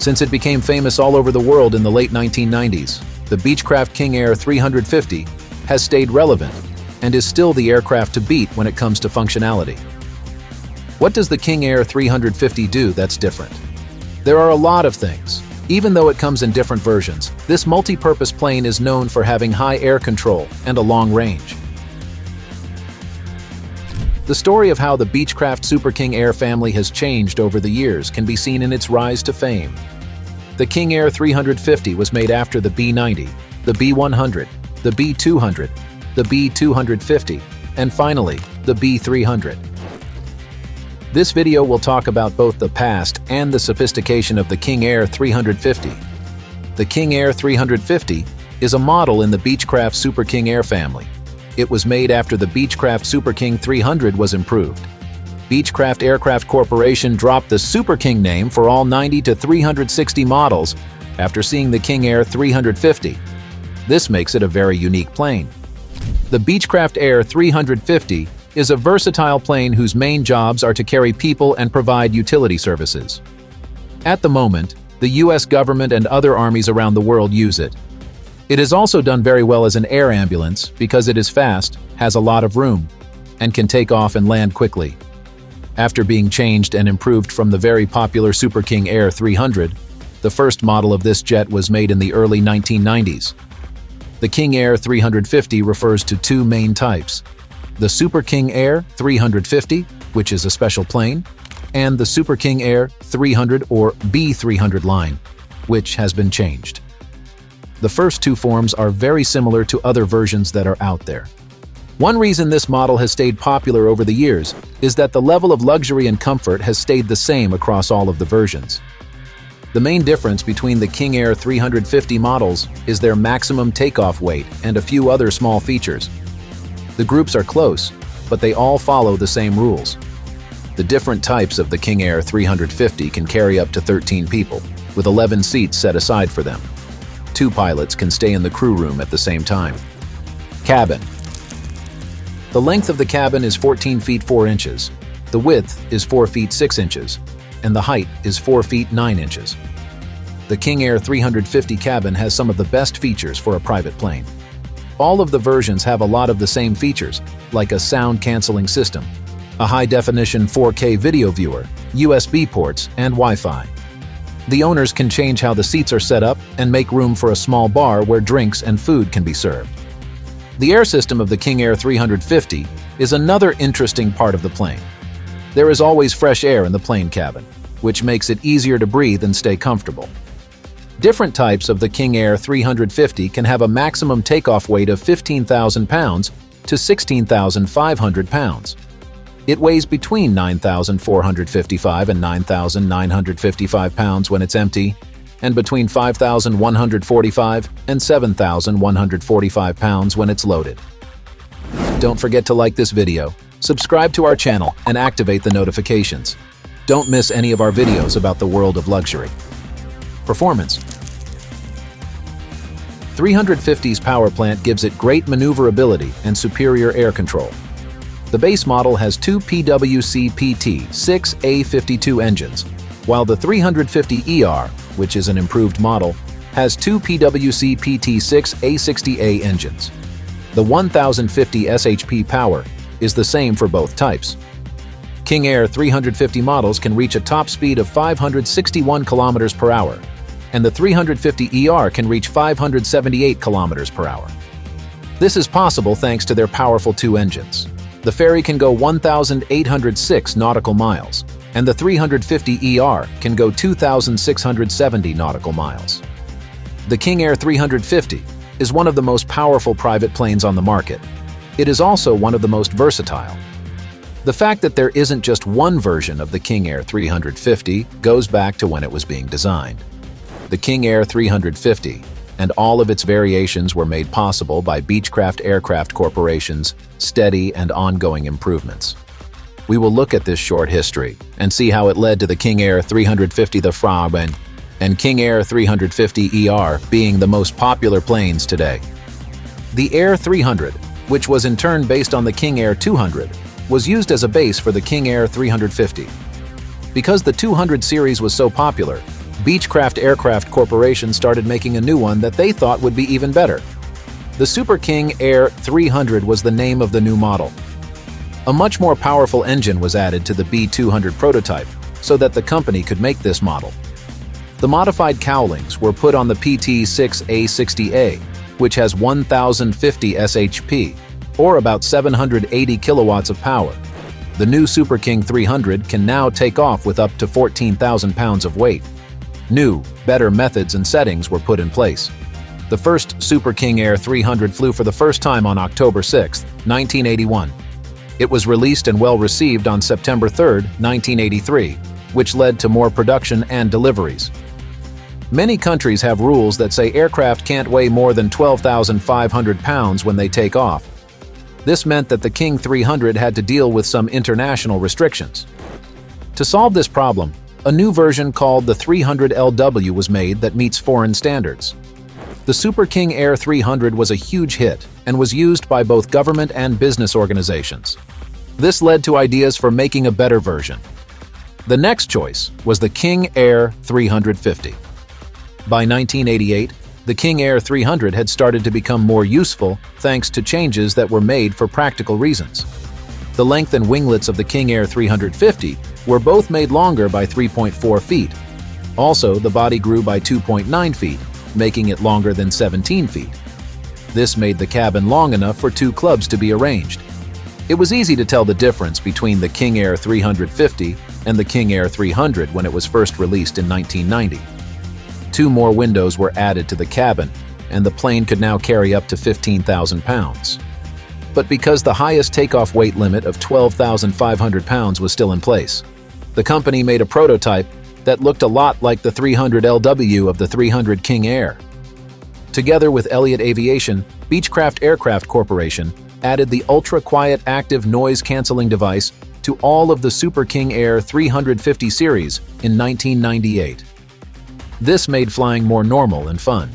Since it became famous all over the world in the late 1990s, the Beechcraft King Air 350 has stayed relevant and is still the aircraft to beat when it comes to functionality. What does the King Air 350 do that's different? There are a lot of things. Even though it comes in different versions, this multi-purpose plane is known for having high air control and a long range. The story of how the Beechcraft Super King Air family has changed over the years can be seen in its rise to fame. The King Air 350 was made after the B-90, the B-100, the B-200, the B-250, and finally, the B-300. This video will talk about both the past and the sophistication of the King Air 350. The King Air 350 is a model in the Beechcraft Super King Air family. It was made after the Beechcraft Super King 300 was improved. Beechcraft Aircraft Corporation dropped the Super King name for all 90 to 360 models after seeing the King Air 350. This makes it a very unique plane. The Beechcraft Air 350 is a versatile plane whose main jobs are to carry people and provide utility services. At the moment, the US government and other armies around the world use it. It is also done very well as an air ambulance because it is fast, has a lot of room, and can take off and land quickly. After being changed and improved from the very popular Super King Air 300, the first model of this jet was made in the early 1990s. The King Air 350 refers to two main types: the Super King Air 350, which is a special plane, and the Super King Air 300 or B300 line, which has been changed. The first two forms are very similar to other versions that are out there. One reason this model has stayed popular over the years is that the level of luxury and comfort has stayed the same across all of the versions. The main difference between the King Air 350 models is their maximum takeoff weight and a few other small features. The groups are close, but they all follow the same rules. The different types of the King Air 350 can carry up to 13 people, with 11 seats set aside for them. 2 pilots can stay in the crew room at the same time. Cabin. The length of the cabin is 14 feet 4 inches, the width is 4 feet 6 inches, and the height is 4 feet 9 inches. The King Air 350 cabin has some of the best features for a private plane. All of the versions have a lot of the same features, like a sound-canceling system, a high-definition 4K video viewer, USB ports, and Wi-Fi. The owners can change how the seats are set up and make room for a small bar where drinks and food can be served. The air system of the King Air 350 is another interesting part of the plane. There is always fresh air in the plane cabin, which makes it easier to breathe and stay comfortable. Different types of the King Air 350 can have a maximum takeoff weight of 15,000 pounds to 16,500 pounds. It weighs between 9,455 and 9,955 pounds when it's empty, and between 5,145 and 7,145 pounds when it's loaded. Don't forget to like this video, subscribe to our channel, and activate the notifications. Don't miss any of our videos about the world of luxury. Performance. 350's power plant gives it great maneuverability and superior air control. The base model has 2 PWC-PT-6A52 engines, while the 350ER, which is an improved model, has 2 PWC-PT-6A60A engines. The 1050 shp power is the same for both types. King Air 350 models can reach a top speed of 561 km per hour, and the 350ER can reach 578 km per hour. This is possible thanks to their powerful 2 engines. The ferry can go 1,806 nautical miles, and the 350ER can go 2,670 nautical miles. The King Air 350 is one of the most powerful private planes on the market. It is also one of the most versatile. The fact that there isn't just one version of the King Air 350 goes back to when it was being designed. The King Air 350 and all of its variations were made possible by Beechcraft Aircraft Corporation's steady and ongoing improvements. We will look at this short history and see how it led to the King Air 350 the Frauen and King Air 350 ER being the most popular planes today. The Air 300, which was in turn based on the King Air 200, was used as a base for the King Air 350. Because the 200 series was so popular, Beechcraft Aircraft Corporation started making a new one that they thought would be even better. The Super King Air 300 was the name of the new model. A much more powerful engine was added to the B200 prototype so that the company could make this model. The modified cowlings were put on the PT-6A60A, which has 1,050 shp, or about 780 kilowatts of power. The new Super King 300 can now take off with up to 14,000 pounds of weight. New, better methods and settings were put in place. The first Super King Air 300 flew for the first time on October 6, 1981. It was released and well received on September 3, 1983, which led to more production and deliveries. Many countries have rules that say aircraft can't weigh more than 12,500 pounds when they take off. This meant that the King 300 had to deal with some international restrictions. To solve this problem, a new version called the 300LW was made that meets foreign standards. The Super King Air 300 was a huge hit and was used by both government and business organizations. This led to ideas for making a better version. The next choice was the King Air 350. By 1988, the King Air 300 had started to become more useful thanks to changes that were made for practical reasons. The length and winglets of the King Air 350 were both made longer by 3.4 feet. Also, the body grew by 2.9 feet, making it longer than 17 feet. This made the cabin long enough for two clubs to be arranged. It was easy to tell the difference between the King Air 350 and the King Air 300 when it was first released in 1990. 2 more windows were added to the cabin, and the plane could now carry up to 15,000 pounds. But because the highest takeoff weight limit of 12,500 pounds was still in place, the company made a prototype that looked a lot like the 300LW of the 300 King Air. Together with Elliott Aviation, Beechcraft Aircraft Corporation added the ultra-quiet active noise-canceling device to all of the Super King Air 350 series in 1998. This made flying more normal and fun.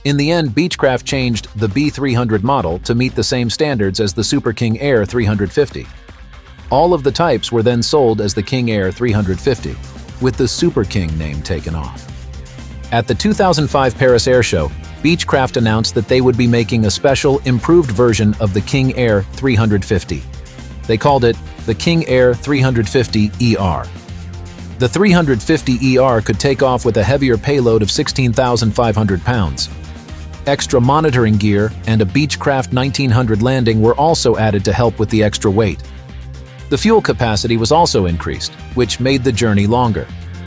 In the end, Beechcraft changed the B300 model to meet the same standards as the Super King Air 350. All of the types were then sold as the King Air 350, with the Super King name taken off. At the 2005 Paris Air Show, Beechcraft announced that they would be making a special, improved version of the King Air 350. They called it the King Air 350 ER. The 350 ER could take off with a heavier payload of 16,500 pounds. Extra monitoring gear and a Beechcraft 1900 landing were also added to help with the extra weight. The fuel capacity was also increased, which made the journey longer.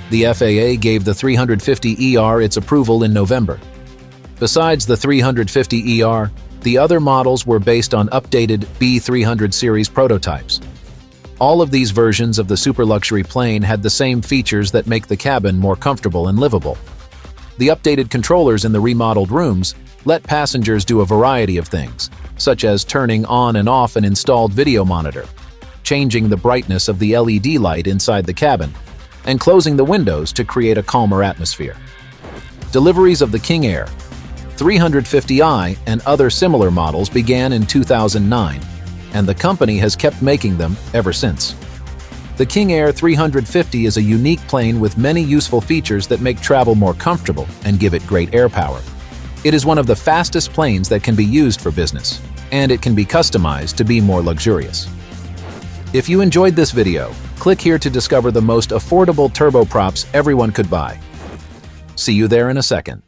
The FAA gave the 350 ER its approval in November. Besides the 350 ER, the other models were based on updated B300 series prototypes. All of these versions of the super luxury plane had the same features that make the cabin more comfortable and livable. The updated controllers in the remodeled rooms let passengers do a variety of things, such as turning on and off an installed video monitor, changing the brightness of the LED light inside the cabin, and closing the windows to create a calmer atmosphere. Deliveries of the King Air 350i and other similar models began in 2009, and the company has kept making them ever since. The King Air 350 is a unique plane with many useful features that make travel more comfortable and give it great air power. It is one of the fastest planes that can be used for business, and it can be customized to be more luxurious. If you enjoyed this video, click here to discover the most affordable turboprops everyone could buy. See you there in a second.